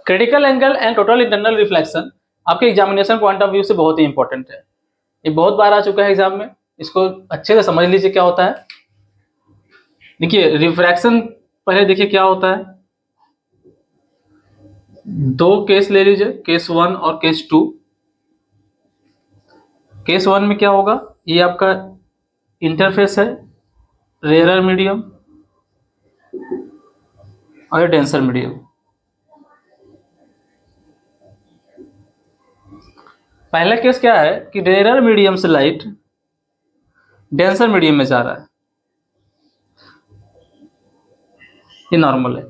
Critical angle and total internal reflection आपके examination point of view से बहुत ही important है। ये बहुत बार आ चुका है एग्जाम में, इसको अच्छे से समझ लीजिए क्या होता है। देखिए रिफ्रैक्शन पहले देखिए क्या होता है। दो केस ले लीजिए, केस 1 और केस 2। केस 1 में क्या होगा, ये आपका इंटरफेस है, रेयर मीडियम और डेंसर मीडियम। पहला केस क्या है कि रेयर मीडियम से लाइट डेंसर मीडियम में जा रहा है, ये नॉर्मल है।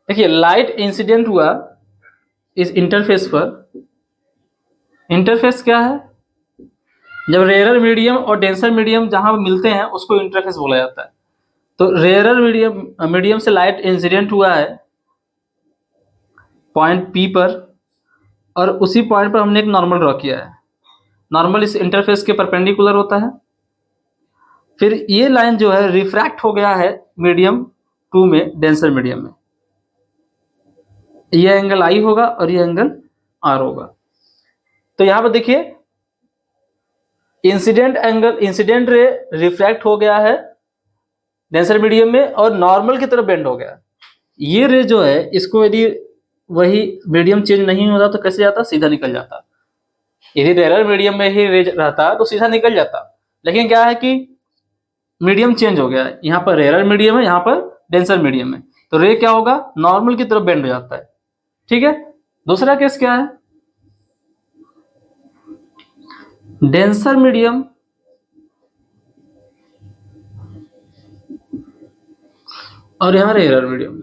देखिए लाइट इंसिडेंट हुआ इस इंटरफेस पर। इंटरफेस क्या है, जब रेयर मीडियम और डेंसर मीडियम जहां मिलते हैं उसको इंटरफेस बोला जाता है। तो रेयर मीडियम से लाइट इंसिडेंट हुआ है पॉइंट पी पर, और उसी पॉइंट पर हमने एक नॉर्मल ड्रॉ किया है। नॉर्मल इस इंटरफेस के परपेंडिकुलर होता है। फिर ये लाइन जो है रिफ्रैक्ट हो गया है मीडियम 2 में, डेंसर मीडियम में। ये एंगल आई होगा और ये एंगल आर होगा। तो यहां पर देखिए इंसिडेंट रे रिफ्रैक्ट हो गया है डेंसर मीडियम में और नॉर्मल की तरफ बेंड हो गया। ये रे जो है इसको यदि वही मीडियम चेंज नहीं होता तो कैसे जाता, सीधा निकल जाता। यदि रेयर मीडियम में ही रे रहता तो सीधा निकल जाता, लेकिन क्या है कि मीडियम चेंज हो गया है। यहाँ पर रेयर मीडियम है, यहाँ पर डेंसर मीडियम है, तो रे क्या होगा, नॉर्मल की तरफ बेंड हो जाता है। ठीक है। दूसरा केस क्या है, डेंसर मीडियम और यहां rarer medium.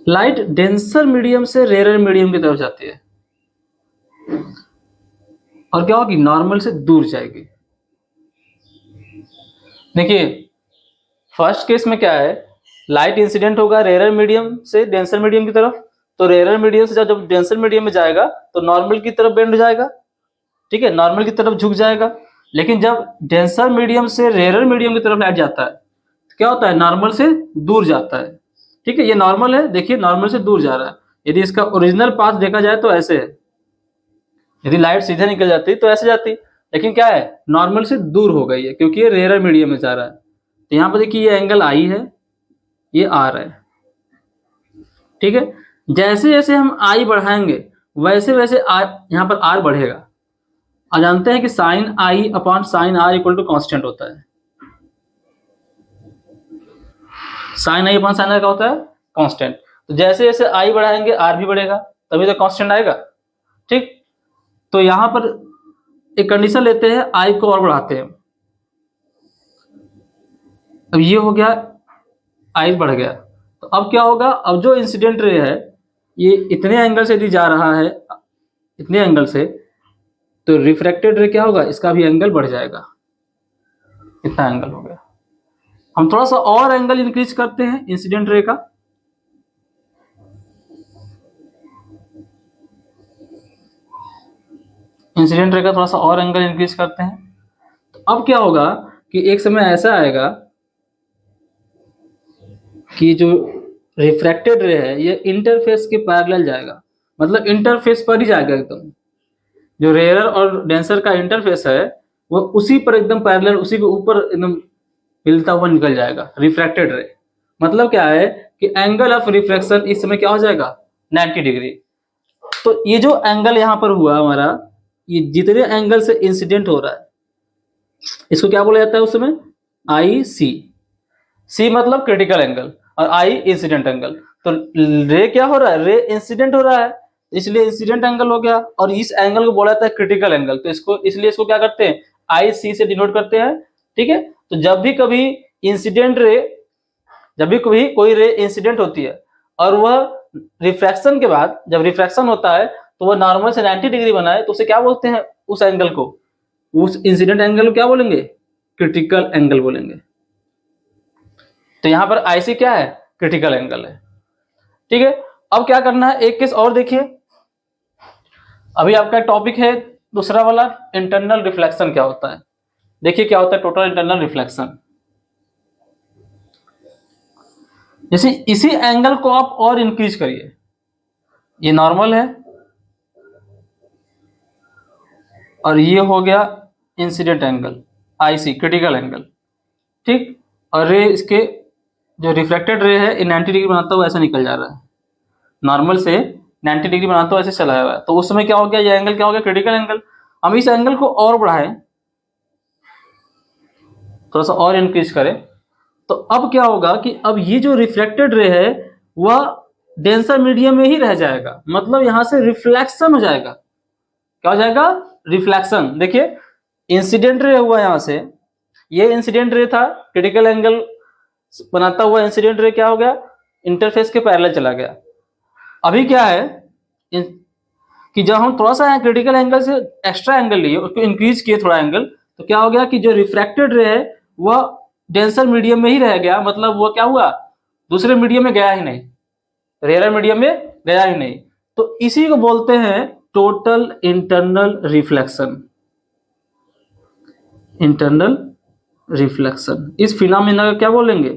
Light denser medium से रेयर मीडियम की तरफ जाती है और क्या होगी, नॉर्मल से दूर जाएगी। देखिए फर्स्ट केस में क्या है, लाइट इंसिडेंट होगा रेयर मीडियम से डेंसर मीडियम की तरफ। तो रेयर मीडियम से जब डेंसर मीडियम में जाएगा तो नॉर्मल की तरफ बेंड हो जाएगा। ठीक है, नॉर्मल की तरफ झुक जाएगा। लेकिन जब डेंसर मीडियम से रेयर मीडियम की तरफ लाइट जाता है तो क्या होता है, नॉर्मल से दूर जाता है। ठीक है, ये नॉर्मल है, देखिए नॉर्मल से दूर जा रहा है। यदि इसका ओरिजिनल पाथ देखा जाए तो ऐसे है, यदि लाइट सीधे निकल जाती तो ऐसे जाती, लेकिन क्या है, नॉर्मल से दूर हो गई है क्योंकि ये रेयर मीडियम में जा रहा है। तो यहाँ पर देखिए ये एंगल आई है, ये आर है। ठीक है, जैसे जैसे हम आई बढ़ाएंगे वैसे वैसे आर, यहाँ पर आर बढ़ेगा। आप जानते हैं कि sine i upon sine r equal to constant होता है। Sine i upon sine r क्या होता है, कांस्टेंट। तो जैसे जैसे आई बढ़ाएंगे आर भी बढ़ेगा, तभी तो कांस्टेंट आएगा। ठीक, तो यहां पर एक कंडीशन लेते हैं, आई को और बढ़ाते हैं। अब ये हो गया, आई बढ़ गया, तो अब क्या होगा, अब जो इंसिडेंट रे है ये इतने एंगल से यदि जा रहा है, इतने एंगल से, तो रिफ्रैक्टेड रे क्या होगा, इसका भी एंगल बढ़ जाएगा। इतना एंगल हो गया। हम थोड़ा सा और एंगल इंक्रीज करते हैं इंसिडेंट रे का। इंसिडेंट रे का थोड़ा सा और एंगल इंक्रीज करते हैं। तो अब क्या होगा कि एक समय ऐसा आएगा कि जो रिफ्रैक्टेड रे है ये इंटरफेस के पैरेलल जाएगा, मतलब इंटरफेस पर ही जाएगा एकदम। जो रेयर और डेंसर का इंटरफेस है वो उसी पर एकदम पैरेलल, उसी के ऊपर एकदम मिलता हुआ निकल जाएगा रिफ्रैक्टेड रे। मतलब क्या है कि एंगल ऑफ रिफ्रैक्शन इस समय क्या हो जाएगा, 90 डिग्री। तो ये जो एंगल यहां पर हुआ हमारा, ये जितने एंगल से इंसिडेंट हो रहा है इसको क्या बोला जाता है उस समय, आई सी। सी मतलब क्रिटिकल एंगल और आई इंसिडेंट एंगल। तो रे क्या हो रहा है, रे इंसिडेंट हो रहा है, इसलिए इंसिडेंट एंगल हो गया, और इस एंगल को बोला जाता है क्रिटिकल एंगल। तो इसको इसलिए इसको क्या करते हैं, आई सी से डिनोट करते हैं। ठीक है, तो जब भी कभी इंसिडेंट रे, जब भी कभी कोई रे इंसिडेंट होती है और वह रिफ्रैक्शन के बाद, जब रिफ्रैक्शन होता है तो वह नॉर्मल से 90 डिग्री बनाए, तो उसे क्या बोलते हैं, उस एंगल को, उस इंसिडेंट एंगल को क्या बोलेंगे, क्रिटिकल एंगल बोलेंगे। तो यहां पर आईसी क्या है, क्रिटिकल एंगल है। ठीक है, अब क्या करना है, एक केस और देखिए। अभी आपका टॉपिक है दूसरा वाला, इंटरनल रिफ्लेक्शन क्या होता है। देखिए क्या होता है टोटल इंटरनल रिफ्लेक्शन। जैसे इसी एंगल को आप और इंक्रीज करिए, ये नॉर्मल है और ये हो गया incident angle, IC critical angle, ठीक। और रे इसके जो रिफ्लेक्टेड रे है ये 90 डिग्री बनाता हुआ ऐसा निकल जा रहा है, नॉर्मल से 90 डिग्री बनाता हुआ ऐसे चला हुआ है। तो उस समय क्या हो गया, ये एंगल क्या हो गया, क्रिटिकल एंगल। हम इस एंगल को और बढ़ाएं, थोड़ा सा और इंक्रीज करें, तो अब क्या होगा कि अब ये जो रिफ्लेक्टेड रे है वह डेंसर मीडियम में ही रह जाएगा, मतलब यहां से रिफ्लेक्शन हो जाएगा। क्या हो जाएगा, रिफ्लेक्शन। देखिए इंसिडेंट रे हुआ यहां से, ये इंसिडेंट रे था, क्रिटिकल एंगल बनाता हुआ इंसिडेंट रे क्या हो गया, इंटरफेस के पैरेलल चला गया। अभी क्या है कि जब हम थोड़ा सा क्रिटिकल एंगल से एक्स्ट्रा एंगल लिए, उसको इंक्रीज किए थोड़ा एंगल, तो क्या हो गया कि जो रिफ्रैक्टेड रे है वह डेंसर मीडियम में ही रह गया, मतलब वो क्या हुआ, दूसरे मीडियम में गया ही नहीं, रेयर मीडियम में गया ही नहीं। तो इसी को बोलते हैं total internal reflection, internal reflection. इस फिनोमिना का क्या बोलेंगे,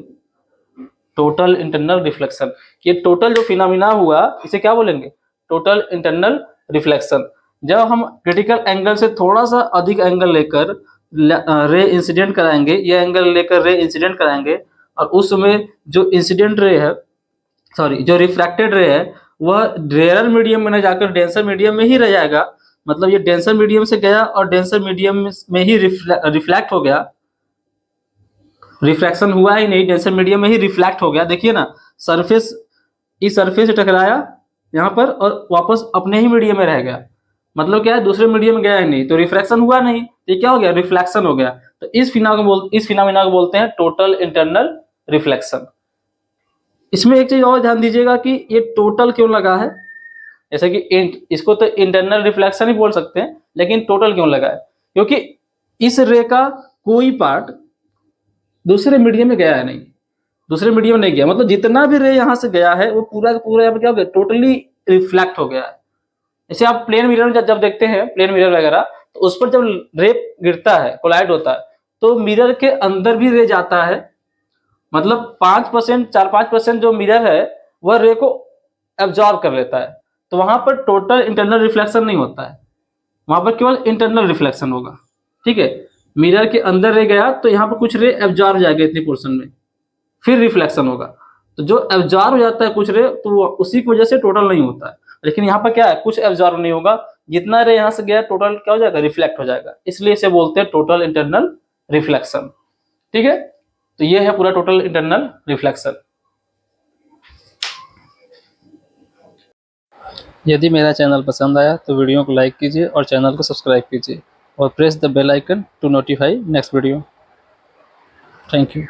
टोटल इंटरनल रिफ्लेक्शन। ये टोटल जो फिनोमिना हुआ इसे क्या बोलेंगे, टोटल इंटरनल रिफ्लेक्शन। जब हम क्रिटिकल एंगल से थोड़ा सा अधिक एंगल लेकर रे इंसिडेंट कराएंगे, ये एंगल लेकर रे इंसिडेंट कराएंगे, और उस समय जो इंसिडेंट रे है, सॉरी जो रिफ्रैक्टेड रे है, वह रेयर मीडियम में न जाकर डेंसर मीडियम में ही रह जाएगा। मतलब ये डेंसर मीडियम से गया और डेंसर मीडियम में ही रिफ्लेक्ट हो गया, रिफ्रैक्शन हुआ ही नहीं, डेंसर मीडियम में ही रिफ्लेक्ट हो गया। देखिए ना, सरफेस इस सरफेस से टकराया यहाँ पर और वापस अपने ही मीडियम में रह गया, मतलब क्या है, दूसरे मीडियम में गया ही नहीं, तो रिफ्रैक्शन हुआ नहीं, तो ये क्या हो गया, रिफ्लेक्शन हो गया। तो इस फिनोमिना को बोलते हैं टोटल इंटरनल रिफ्लेक्शन। इसमें एक चीज और ध्यान दीजिएगा कि ये टोटल क्यों लगा है, जैसे कि इसको तो इंटरनल रिफ्लेक्शन ही बोल सकते हैं, लेकिन टोटल क्यों लगा है, क्योंकि इस रे का कोई पार्ट दूसरे मीडियम में गया है नहीं, दूसरे मीडियम में नहीं गया, मतलब जितना भी रे यहाँ से गया है वो पूरा का पूरा यहाँ पे क्या हो गया, टोटली रिफ्लेक्ट हो गया है। जैसे आप प्लेन मिरर में जब देखते हैं, प्लेन मिरर वगैरह, तो उस पर जब रे गिरता है, कोलाइड होता है, तो मिरर के अंदर भी रे जाता है, मतलब 5%, 4-5% जो मिरर है वह रे को एब्जॉर्ब कर लेता है। तो वहां पर टोटल इंटरनल रिफ्लेक्शन नहीं होता है, वहां पर केवल इंटरनल रिफ्लेक्शन होगा, ठीक है। मिरर के अंदर रे गया तो यहाँ पर कुछ रे एब्जॉर्ब जाएगा इतनी पोर्शन में, फिर रिफ्लेक्शन होगा। तो जो एब्जॉर्ब हो जाता है कुछ रे, तो उसी की वजह से टोटल नहीं होता है। लेकिन यहाँ पर क्या है, कुछ एब्जॉर्ब नहीं होगा, जितना रे यहाँ से गया टोटल क्या हो जाएगा, रिफ्लेक्ट हो जाएगा, इसलिए इसे बोलते हैं टोटल इंटरनल रिफ्लेक्शन, ठीक है। तो ये है पूरा टोटल इंटरनल रिफ्लेक्शन। यदि मेरा चैनल पसंद आया तो वीडियो को लाइक कीजिए और चैनल को सब्सक्राइब कीजिए और press the bell icon to notify next video. Thank you.